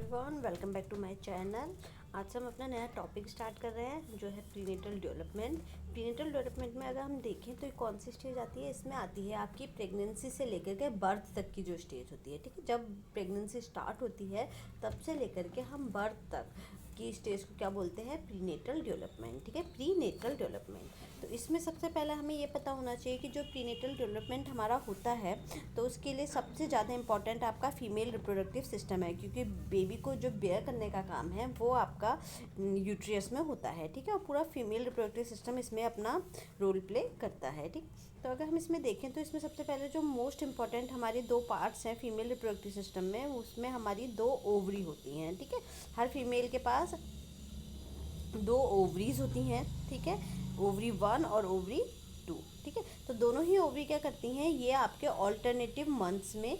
Everyone, welcome back to my channel. आज हम अपना नया टॉपिक स्टार्ट कर रहे हैं जो है प्रीनेटल डेवलपमेंट। प्रीनेटल डेवलपमेंट में अगर हम देखें तो कौन सी स्टेज आती है, इसमें आती है आपकी प्रेगनेंसी से लेकर के बर्थ तक की जो स्टेज होती है। ठीक है, जब प्रेगनेंसी स्टार्ट होती है तब से लेकर के हम बर्थ तक की स्टेज को क्या बोलते हैं, प्रीनेटल डेवलपमेंट। ठीक है, प्रीनेटल डेवलपमेंट। तो इसमें सबसे पहले हमें ये पता होना चाहिए कि जो प्रीनेटल डेवलपमेंट हमारा होता है तो उसके लिए सबसे ज़्यादा इंपॉर्टेंट आपका फीमेल रिप्रोडक्टिव सिस्टम है, क्योंकि बेबी को जो बेयर करने का काम है वो आपका यूट्रियस में होता है। ठीक है, और पूरा फीमेल रिप्रोडक्टिव सिस्टम इसमें अपना रोल प्ले करता है। ठीक, तो अगर हम इसमें देखें तो इसमें सबसे पहले जो मोस्ट इंपॉर्टेंट हमारी दो पार्ट्स हैं फीमेल रिप्रोडक्टिव सिस्टम में, उसमें हमारी दो ओवरी होती हैं। ठीक है, हर फीमेल के पास दो ओवरीज होती हैं। ठीक है, ओवरी 1 और ओवरी 2। ठीक है, तो दोनों ही ओवरी क्या करती हैं, ये आपके ऑल्टरनेटिव मंथ्स में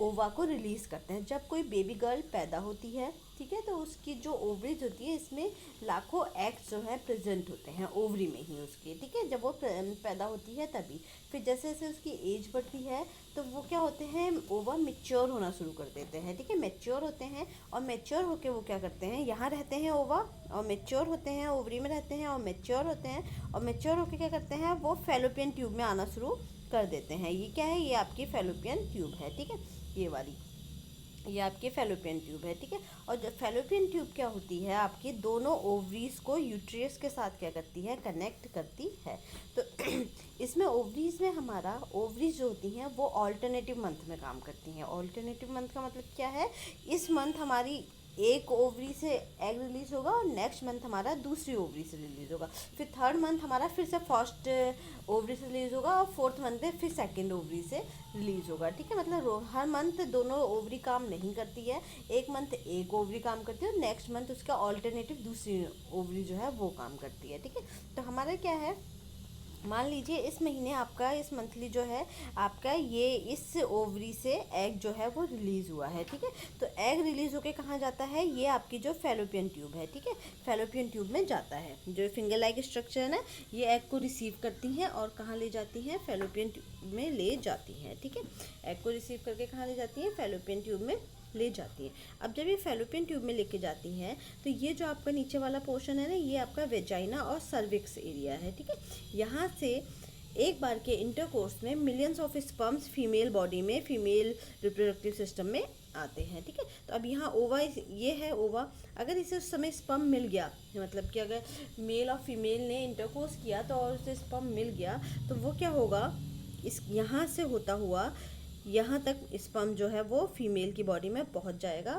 ओवा को रिलीज़ करते हैं। जब कोई बेबी गर्ल पैदा होती है, ठीक है, तो उसकी जो ओवरीज होती है इसमें लाखों एग्स जो है प्रेजेंट होते हैं ओवरी में ही उसके। ठीक है, जब वो पैदा होती है तभी फिर जैसे जैसे उसकी एज बढ़ती है तो वो क्या होते हैं, ओवा मैच्योर होना शुरू कर देते हैं। ठीक है, मैच्योर होते हैं और मैच्योर होके वो क्या करते हैं, यहाँ रहते हैं ओवा और मैच्योर होते हैं, ओवरी में रहते हैं और मैच्योर होते हैं, और मैच्योर होके क्या करते हैं, वो फैलोपियन ट्यूब में आना शुरू कर देते हैं। ये क्या है, ये आपकी फैलोपियन ट्यूब है। ठीक है, ये वाली ये आपकी फैलोपियन ट्यूब है। ठीक है, और जो फैलोपियन ट्यूब क्या होती है, आपकी दोनों ओवरीज को यूट्रियस के साथ क्या करती है, कनेक्ट करती है। तो इसमें ओवरीज में हमारा ओवरीज जो होती हैं वो ऑल्टरनेटिव मंथ में काम करती हैं। ऑल्टरनेटिव मंथ का मतलब क्या है, इस मंथ हमारी एक ओवरी से एग रिलीज़ होगा और नेक्स्ट मंथ हमारा दूसरी ओवरी से रिलीज़ होगा, फिर थर्ड मंथ हमारा फिर से फर्स्ट ओवरी से रिलीज़ होगा और फोर्थ मंथ में फिर सेकेंड ओवरी से रिलीज़ होगा। ठीक है, मतलब हर मंथ दोनों ओवरी काम नहीं करती है, एक मंथ एक ओवरी काम करती है और नेक्स्ट मंथ उसका ऑल्टरनेटिव दूसरी ओवरी जो है वो काम करती है। ठीक है, तो हमारा क्या है, मान लीजिए इस महीने आपका इस मंथली जो है आपका ये इस ओवरी से एग जो है वो रिलीज़ हुआ है। ठीक है, तो एग रिलीज़ होके कहाँ जाता है, ये आपकी जो फैलोपियन ट्यूब है। ठीक है, फैलोपियन ट्यूब में जाता है। जो फिंगर लाइक स्ट्रक्चर है ना, ये एग को रिसीव करती हैं और कहाँ ले जाती हैं, फैलोपियन ट्यूब में ले जाती हैं। ठीक है, एग को रिसीव करके कहाँ ले जाती हैं, फैलोपियन ट्यूब में ले जाती हैं। अब जब ये फैलोपियन ट्यूब में लेके जाती हैं तो ये जो आपका नीचे वाला पोर्शन है ना, ये आपका वेजाइना और सर्विक्स एरिया है। ठीक है, यहाँ से एक बार के इंटरकोर्स में millions of sperms female body में, फीमेल रिप्रोडक्टिव सिस्टम में आते हैं। ठीक है, तो अब यहाँ ओवा, ये है ओवा, अगर इसे उस समय स्पर्म मिल गया, मतलब कि अगर मेल और फीमेल ने इंटरकोर्स किया तो और उसे स्पर्म मिल गया तो वो क्या होगा, इस यहाँ से होता हुआ यहाँ तक स्पर्म जो है वो फीमेल की बॉडी में पहुँच जाएगा,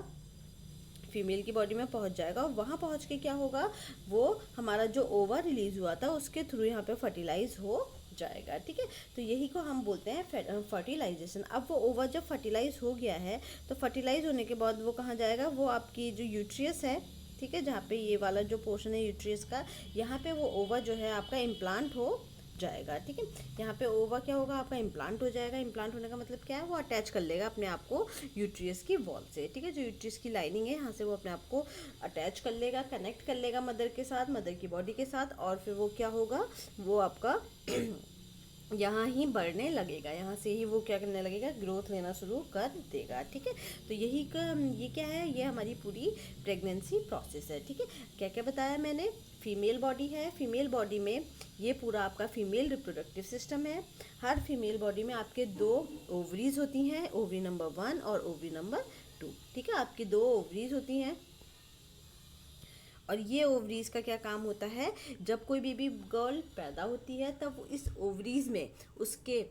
फीमेल की बॉडी में पहुंच जाएगा और वहाँ पहुंच के क्या होगा, वो हमारा जो ओवा रिलीज हुआ था उसके थ्रू यहाँ पे फर्टिलाइज हो जाएगा। ठीक है, तो यही को हम बोलते हैं फर्टिलाइजेशन। अब वो ओवा जब फर्टिलाइज हो गया है तो फर्टिलाइज होने के बाद वो कहाँ जाएगा, वो आपकी जो यूट्रियस है, ठीक है, जहाँ पे ये वाला जो पोर्शन है यूट्रियस का, यहाँ पे वो ओवा जो है आपका इम्प्लांट हो जाएगा। ठीक है, यहाँ पे ओवा क्या होगा, आपका इम्प्लांट हो जाएगा। इम्प्लांट होने का मतलब क्या है, वो अटैच कर लेगा अपने आप को यूट्रियस की वॉल से। ठीक है, जो यूट्रियस की लाइनिंग है यहाँ से वो अपने आप को अटैच कर लेगा, कनेक्ट कर लेगा मदर के साथ, मदर की बॉडी के साथ, और फिर वो क्या होगा, वो आपका यहाँ ही बढ़ने लगेगा, यहाँ से ही वो क्या करने लगेगा, ग्रोथ लेना शुरू कर देगा। ठीक है, तो यही का ये क्या है, ये हमारी पूरी प्रेगनेंसी प्रोसेस है। ठीक है, क्या क्या बताया मैंने, फीमेल बॉडी है, फीमेल बॉडी में ये पूरा आपका फीमेल रिप्रोडक्टिव सिस्टम है। हर फीमेल बॉडी में आपके दो ओवरीज होती हैं, ओवरी नंबर 1 और ओवरी नंबर 2। ठीक है, आपकी दो ओवरीज होती हैं और ये ओवरीज का क्या काम होता है, जब कोई बेबी गर्ल पैदा होती है तब इस ओवरीज में उसके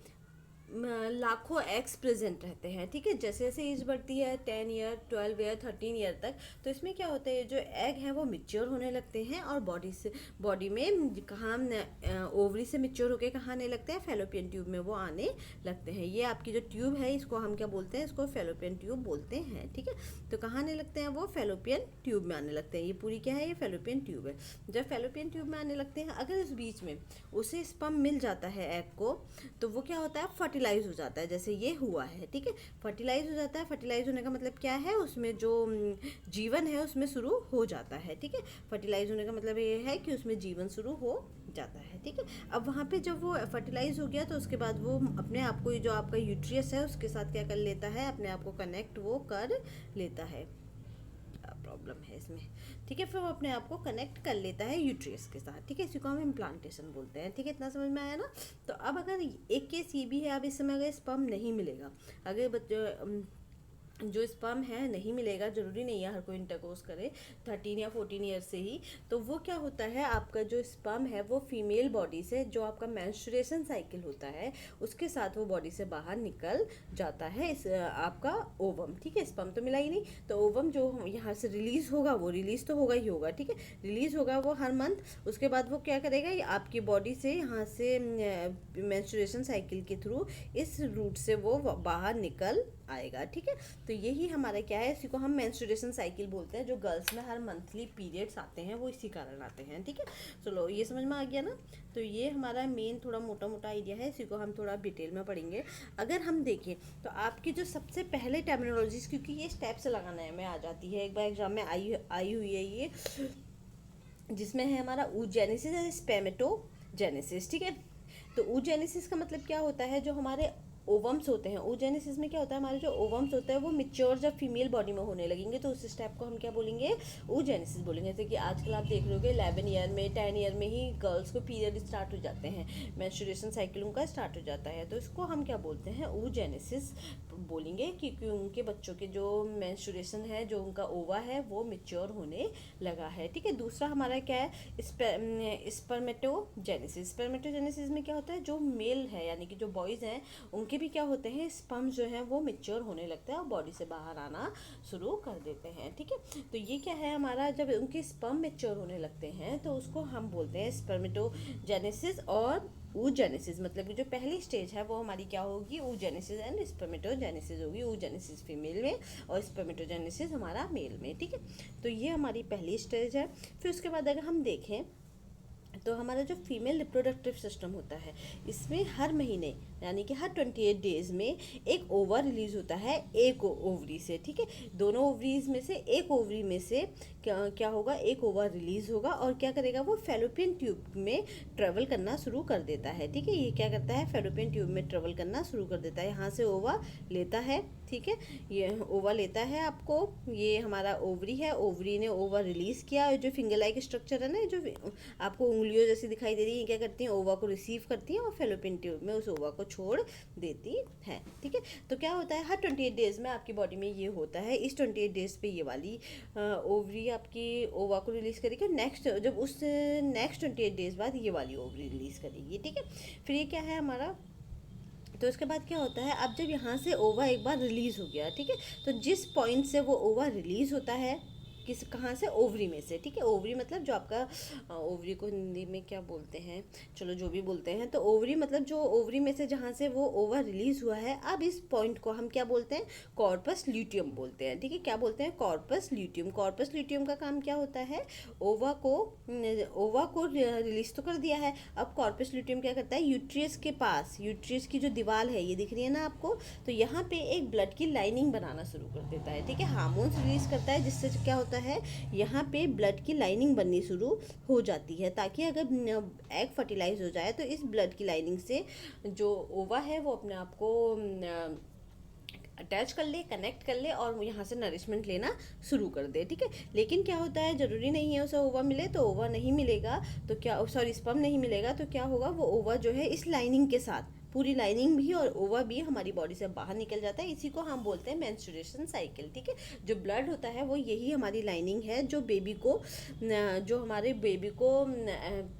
लाखों एग्स प्रेजेंट रहते हैं। ठीक है, जैसे जैसे एज बढ़ती है 10 ईयर, 12 ईयर, 13 ईयर तक, तो इसमें क्या होता है, जो एग हैं वो मिच्योर होने लगते हैं और बॉडी में कहाँ ओवरी से मिच्योर होकर कहाँ आने लगते हैं, फैलोपियन ट्यूब में वो आने लगते हैं। ये आपकी जो ट्यूब है इसको हम क्या बोलते हैं, इसको फैलोपियन ट्यूब बोलते हैं। ठीक है, तो कहाँ आने लगते हैं, वो फैलोपियन ट्यूब में आने लगते हैं। ये पूरी क्या है, ये फैलोपियन ट्यूब है। जब फैलोपियन ट्यूब में आने लगते हैं, अगर इस बीच में उसे स्पर्म मिल जाता है एग को, तो वो क्या होता है, फर्टिलाइज हो जाता है, जैसे ये हुआ है। ठीक है, फर्टिलाइज हो जाता है। फर्टिलाइज होने का मतलब क्या है, उसमें जो जीवन है उसमें शुरू हो जाता है। ठीक है, फर्टिलाइज होने का मतलब ये है कि उसमें जीवन शुरू हो जाता है। ठीक है, अब वहाँ पे जब वो फर्टिलाइज हो गया तो उसके बाद वो अपने आप को, जो आपका यूट्रियस है उसके साथ क्या कर लेता है, अपने आप को कनेक्ट वो कर लेता है। प्रॉब्लम है इसमें, ठीक है। फिर वो अपने आप को कनेक्ट कर लेता है यूट्रियस के साथ, ठीक है। इसी को हम इम्प्लांटेशन बोलते हैं, ठीक है। इतना समझ में आया ना। तो अब अगर एक केस ये भी है, अब इस समय अगर स्पर्म नहीं मिलेगा, अगर जो स्पर्म है नहीं मिलेगा, ज़रूरी नहीं है हर कोई इंटरकोर्स करे 13 या 14 ईयर से ही, तो वो क्या होता है, आपका जो स्पर्म है वो फीमेल बॉडी से, जो आपका मेंस्ट्रुएशन साइकिल होता है उसके साथ वो बॉडी से बाहर निकल जाता है, इस आपका ओवम, ठीक है। स्पर्म तो मिला ही नहीं, तो ओवम जो यहाँ से रिलीज़ होगा वो रिलीज़ तो होगा ही होगा, ठीक है। रिलीज़ होगा वो हर मंथ, उसके बाद वो क्या करेगा, ये आपकी बॉडी से यहाँ से मेंस्ट्रुएशन साइकिल के थ्रू इस रूट से वो बाहर निकल आएगा, ठीक है। तो यही हमारा क्या है, इसी को हम मेंस्ट्रुएशन साइकिल बोलते हैं। जो गर्ल्स में हर मंथली पीरियड्स आते हैं वो इसी कारण आते हैं, ठीक है। चलो ये समझ में आ गया ना। तो ये हमारा मेन थोड़ा मोटा मोटा आइडिया है, इसी को हम थोड़ा डिटेल में पढ़ेंगे। अगर हम देखें तो आपकी जो सबसे पहले टर्मिनोलॉजीज, क्योंकि ये स्टेप्स लगाने में आ जाती है, एक बार एग्जाम में आई हुई है ये, जिसमें है हमारा oogenesis और स्पर्मेटोजेनेसिस, ठीक है। तो oogenesis का मतलब क्या होता है, जो हमारे ओवम्स होते हैं, oogenesis में क्या होता है, हमारे जो ओवम्स होते हैं वो मिच्योर जब फीमेल बॉडी में होने लगेंगे तो उस स्टेप को हम क्या बोलेंगे, oogenesis बोलेंगे। जैसे कि आजकल आप देख रहे होगे 11 ईयर में 10 ईयर में ही गर्ल्स को पीरियड स्टार्ट हो जाते हैं, मेंस्ट्रुएशन साइकिल उनका स्टार्ट हो जाता है, तो इसको हम क्या बोलते हैं, oogenesis बोलेंगे, क्योंकि उनके बच्चों के जो मेंस्ट्रुएशन है, जो उनका ओवा है वो मिच्योर होने लगा है, ठीक है। दूसरा हमारा क्या है, स्पर्मेटोजेनेसिस। स्पर्मेटोजेनेसिस में क्या होता है, जो मेल है यानी कि जो बॉयज़ हैं उनके भी क्या होते हैं, स्पर्म जो है वो मिच्योर होने लगता है और बॉडी से बाहर आना शुरू कर देते हैं, ठीक है। तो ये क्या है हमारा, जब उनके स्पर्म मिच्योर होने लगते हैं तो उसको हम बोलते हैं स्पर्मेटोजेनेसिस और oogenesis। मतलब कि जो पहली स्टेज है वो हमारी क्या होगी, oogenesis एंड स्पर्मेटोजेनेसिस होगी। oogenesis फीमेल में और स्पर्मेटोजेनेसिस हमारा मेल में, ठीक है। तो ये हमारी पहली स्टेज है। फिर उसके बाद अगर हम देखें तो हमारा जो फीमेल रिप्रोडक्टिव सिस्टम होता है, इसमें हर महीने यानी कि हर 28 डेज में एक ओवर रिलीज होता है एक ओवरी से, ठीक है। दोनों ओवरीज में से एक ओवरी में से क्या होगा, एक ओवर रिलीज होगा और क्या करेगा, वो फैलोपियन ट्यूब में ट्रेवल करना शुरू कर देता है, ठीक है। ये क्या करता है, फैलोपियन ट्यूब में ट्रेवल करना शुरू कर देता है, यहाँ से ओवा लेता है, ठीक है। ये ओवा लेता है आपको, ये हमारा ओवरी है, ओवरी ने ओवा रिलीज़ किया, जो फिंगर लाइक स्ट्रक्चर है ना, जो आपको उंगलियों जैसी दिखाई दे रही है, क्या करती हैं, ओवा को रिसीव करती हैं और फैलोपियन ट्यूब में उस ओवा को छोड़ देती है, ठीक है। तो क्या होता है, हर 28 डेज़ में आपकी बॉडी में ये होता है। इस 28 डेज़ पे ये वाली ओवरी आपकी ओवा को रिलीज़ करेगी, नेक्स्ट जब उस नेक्स्ट 28 डेज़ बाद ये वाली ओवरी रिलीज़ करेगी, ठीक है। फिर ये क्या है हमारा, तो इसके बाद क्या होता है, अब जब यहाँ से ओवा एक बार रिलीज़ हो गया, ठीक है, तो जिस पॉइंट से वो ओवा रिलीज़ होता है, किस कहाँ से, ओवरी में से, ठीक है। ओवरी मतलब जो आपका ओवरी को हिंदी में क्या बोलते हैं, चलो जो भी बोलते हैं, तो ओवरी मतलब जो ओवरी में से जहाँ से वो ओवा रिलीज़ हुआ है, अब इस पॉइंट को हम क्या बोलते हैं, कॉर्पस ल्यूटियम बोलते हैं, ठीक है। क्या बोलते हैं, कॉर्पस ल्यूटियम। कॉर्पस ल्यूटियम का काम क्या होता है, ओवा को रिलीज़ तो कर दिया है, अब कॉर्पस ल्यूटियम क्या करता है, यूट्रियस के पास, यूट्रियस की जो दीवार है ये दिख रही है ना आपको, तो यहाँ पे एक ब्लड की लाइनिंग बनाना शुरू कर देता है, ठीक है। हार्मोन्स रिलीज़ करता है, जिससे क्या होता है, यहाँ पे ब्लड की लाइनिंग बननी शुरू हो जाती है, ताकि अगर एग फर्टिलाइज हो जाए तो इस ब्लड की लाइनिंग से जो ओवा है वो अपने आप को अटैच कर ले, कनेक्ट कर ले और यहाँ से नरिशमेंट लेना शुरू कर दे, ठीक है। लेकिन क्या होता है, ज़रूरी नहीं है उसे ओवा मिले, तो ओवा नहीं मिलेगा तो क्या, सॉरी स्पर्म नहीं मिलेगा तो क्या होगा, वो ओवा जो है इस लाइनिंग के साथ, पूरी लाइनिंग भी और ओवा भी हमारी बॉडी से बाहर निकल जाता है। इसी को हम बोलते हैं मेंस्ट्रुएशन साइकिल, ठीक है। जो ब्लड होता है वो यही हमारी लाइनिंग है, जो बेबी को, जो हमारे बेबी को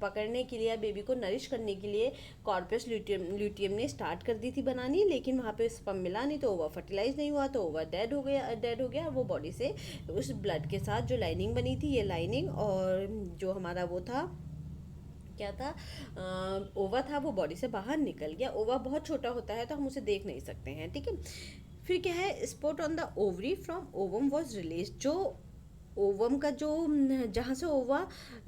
पकड़ने के लिए, बेबी को नरिश करने के लिए कॉर्पस ल्यूटियम ने स्टार्ट कर दी थी बनानी, लेकिन वहाँ पे स्पर्म मिला नहीं, तो ओवा फर्टिलाइज नहीं हुआ, तो ओवा डेड हो गया। वो बॉडी से उस ब्लड के साथ जो लाइनिंग बनी थी, ये लाइनिंग और जो हमारा वो था, क्या था, ओवा था, वो बॉडी से बाहर निकल गया। ओवा बहुत छोटा होता है तो हम उसे देख नहीं सकते हैं, ठीक है। फिर क्या है, spot on the ovary from ovum was release. जो ओवम का जो जहाँ से ओवा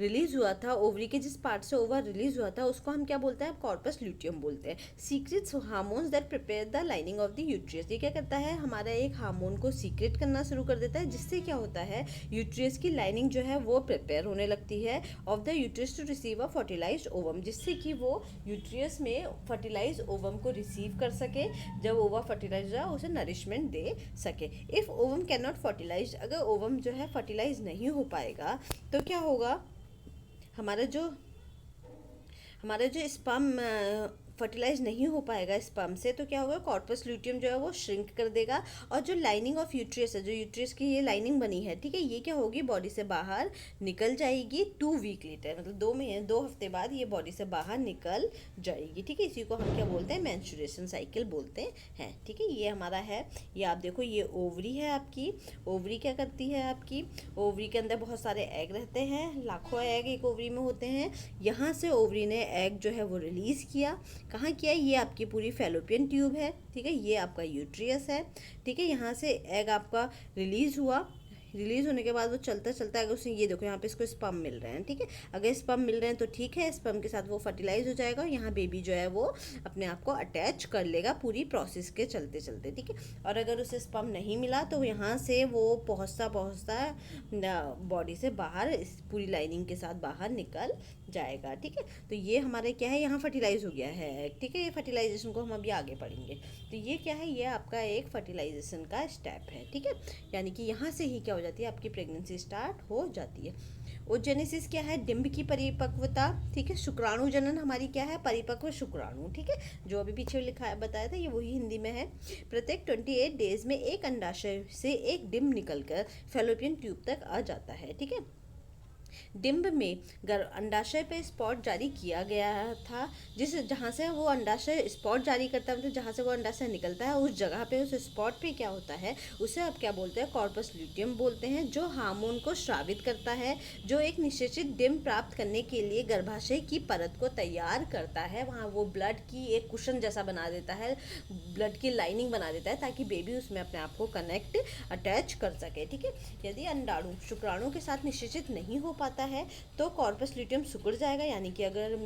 रिलीज़ हुआ था, ओवरी के जिस पार्ट से ओवा रिलीज़ हुआ था उसको हम क्या बोलते हैं, कॉर्पस ल्यूटियम बोलते हैं। Secretes hormones that prepare the lining of the uterus. ये क्या करता है, हमारा एक हार्मोन को सीक्रेट करना शुरू कर देता है, जिससे क्या होता है, यूट्रियस की लाइनिंग जो है वो प्रिपेयर होने लगती है of the uterus to receive a fertilised ovum, जिससे कि वो यूट्रियस में फर्टिलाइज ओवम को रिसीव कर सके, जब ओवा फर्टिलाइज हो उसे नरिशमेंट दे सके। If ovum can not fertilise, अगर ओवम जो है फर्टिलाइज नहीं हो पाएगा तो क्या होगा, हमारा जो स्पर्म फर्टिलाइज नहीं हो पाएगा स्पर्म से, तो क्या होगा, कॉर्पस ल्यूटियम जो है वो श्रिंक कर देगा, और जो लाइनिंग ऑफ यूट्रियस है, जो यूट्रियस की ये लाइनिंग बनी है, ठीक है, ये क्या होगी, बॉडी से बाहर निकल जाएगी 2 वीक लेटर, मतलब 2 हफ्ते बाद ये बॉडी से बाहर निकल जाएगी, ठीक है। इसी को हम क्या बोलते हैं, मेंस्ट्रुएशन साइकिल बोलते हैं, ठीक है। ये हमारा है, ये आप देखो, ये ओवरी है आपकी। ओवरी क्या करती है आपकी, ओवरी के अंदर बहुत सारे एग रहते हैं, लाखों एग एक ओवरी में होते हैं। यहाँ से ओवरी ने एग जो है वो रिलीज़ किया, कहाँ किया, ये आपकी पूरी फैलोपियन ट्यूब है, ठीक है, ये आपका यूट्रियस है, ठीक है। यहाँ से एग आपका रिलीज़ हुआ, रिलीज़ होने के बाद वो चलता चलता अगर उसने, ये देखो यहाँ पे इसको स्पर्म मिल रहे हैं, ठीक है, अगर स्पर्म मिल रहे हैं तो ठीक है, स्पर्म के साथ वो फर्टिलाइज हो जाएगा, और यहाँ बेबी जो है वो अपने आप को अटैच कर लेगा पूरी प्रोसेस के चलते चलते, ठीक है। और अगर उसे स्पर्म नहीं मिला तो यहाँ से वो पहुँचता बॉडी से बाहर इस पूरी लाइनिंग के साथ बाहर निकल जाएगा, ठीक है। तो ये हमारे क्या है, यहाँ फर्टिलाइज हो गया है, ठीक है। ये फर्टिलाइजेशन को हम अभी आगे पढ़ेंगे। तो ये क्या है, ये आपका एक फर्टिलाइजेशन का स्टेप है, ठीक है। यानी कि यहाँ से ही क्या हो जाती है, आपकी प्रेगनेंसी स्टार्ट हो जाती है। ओजेनेसिस क्या है, डिंब की परिपक्वता, ठीक है। शुक्राणु जनन हमारी क्या है, परिपक्व शुक्राणु, ठीक है। जो अभी पीछे लिखा है, बताया था, ये वही हिंदी में है। प्रत्येक 28 डेज में एक अंडाशय से एक डिंब निकलकर फैलोपियन ट्यूब तक आ जाता है, ठीक है। डिंब में अंडाशय पे स्पॉट जारी किया गया था, जहाँ से वो अंडाशय स्पॉट जारी करता है, मतलब जहाँ से वो अंडाशय निकलता है, उस जगह पे, उस स्पॉट पे क्या होता है, उसे आप क्या बोलते हैं, कॉर्पस ल्यूटियम बोलते हैं, जो हार्मोन को स्रावित करता है, जो एक निश्चित डिंब प्राप्त करने के लिए गर्भाशय की परत को तैयार करता है। वहाँ वो ब्लड की एक कुशन जैसा बना देता है, ब्लड की लाइनिंग बना देता है, ताकि बेबी उसमें अपने आप को कनेक्ट अटैच कर सके, ठीक है। यदि अंडाणु शुक्राणु के साथ निश्चित नहीं हो पाता है तो कॉर्पस ल्यूटियम सिकुड़ जाएगा, यानी कि अगर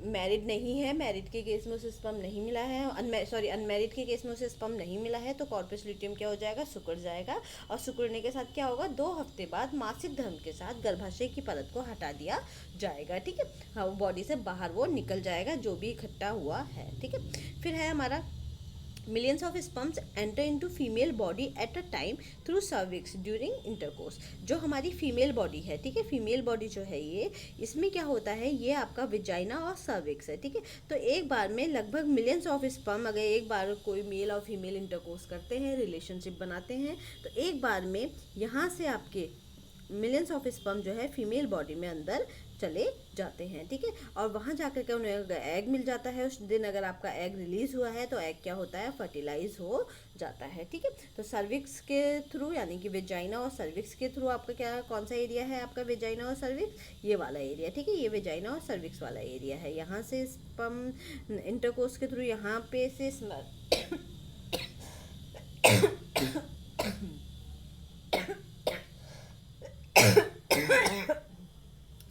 मैरिड नहीं है, मैरिड के केस में उसे स्पर्म नहीं मिला है, अनमैरिड के केस में उसे स्पर्म नहीं मिला है, तो कॉर्पस ल्यूटियम क्या हो जाएगा, सिकुड़ जाएगा। और सिकुड़ने के साथ क्या होगा, 2 हफ्ते बाद मासिक धर्म के साथ गर्भाशय की परत को हटा दिया जाएगा, ठीक है। हाँ, बॉडी से बाहर वो निकल जाएगा जो भी इकट्ठा हुआ है, ठीक है। फिर है हमारा millions of sperms enter into female body at a time through cervix during intercourse। जो हमारी फीमेल बॉडी है, ठीक है, फीमेल बॉडी जो है ये, इसमें क्या होता है, ये आपका विजाइना और सर्विक्स है, ठीक है। तो एक बार में लगभग मिलियंस ऑफ स्पर्म, अगर एक बार कोई मेल और फीमेल इंटरकोर्स करते हैं, रिलेशनशिप बनाते हैं, तो एक बार में यहाँ से आपके मिलियंस ऑफ स्पर्म जो है फीमेल बॉडी में अंदर चले जाते हैं, ठीक है। और वहाँ जाकर के उन्हें एग मिल जाता है, उस दिन अगर आपका एग रिलीज हुआ है तो एग क्या होता है, फर्टिलाइज हो जाता है, ठीक है। तो सर्विक्स के थ्रू, यानी कि वेजाइना और सर्विक्स के थ्रू आपका क्या, कौन सा एरिया है आपका, वेजाइना और सर्विक्स, ये वाला एरिया, ठीक है। ये वेजाइना और सर्विक्स वाला एरिया है। यहाँ से स्पर्म इंटरकोर्स के थ्रू यहाँ पे से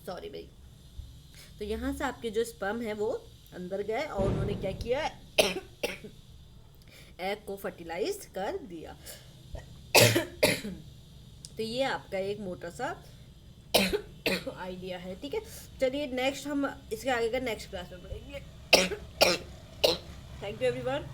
सॉरी भाई, तो यहाँ से आपके जो स्पर्म है वो अंदर गए और उन्होंने क्या किया, एग को फर्टिलाइज कर दिया। तो ये आपका एक मोटा सा आइडिया है, ठीक है। चलिए नेक्स्ट हम इसके आगे का नेक्स्ट क्लास में पढ़ेंगे। Thank you everyone.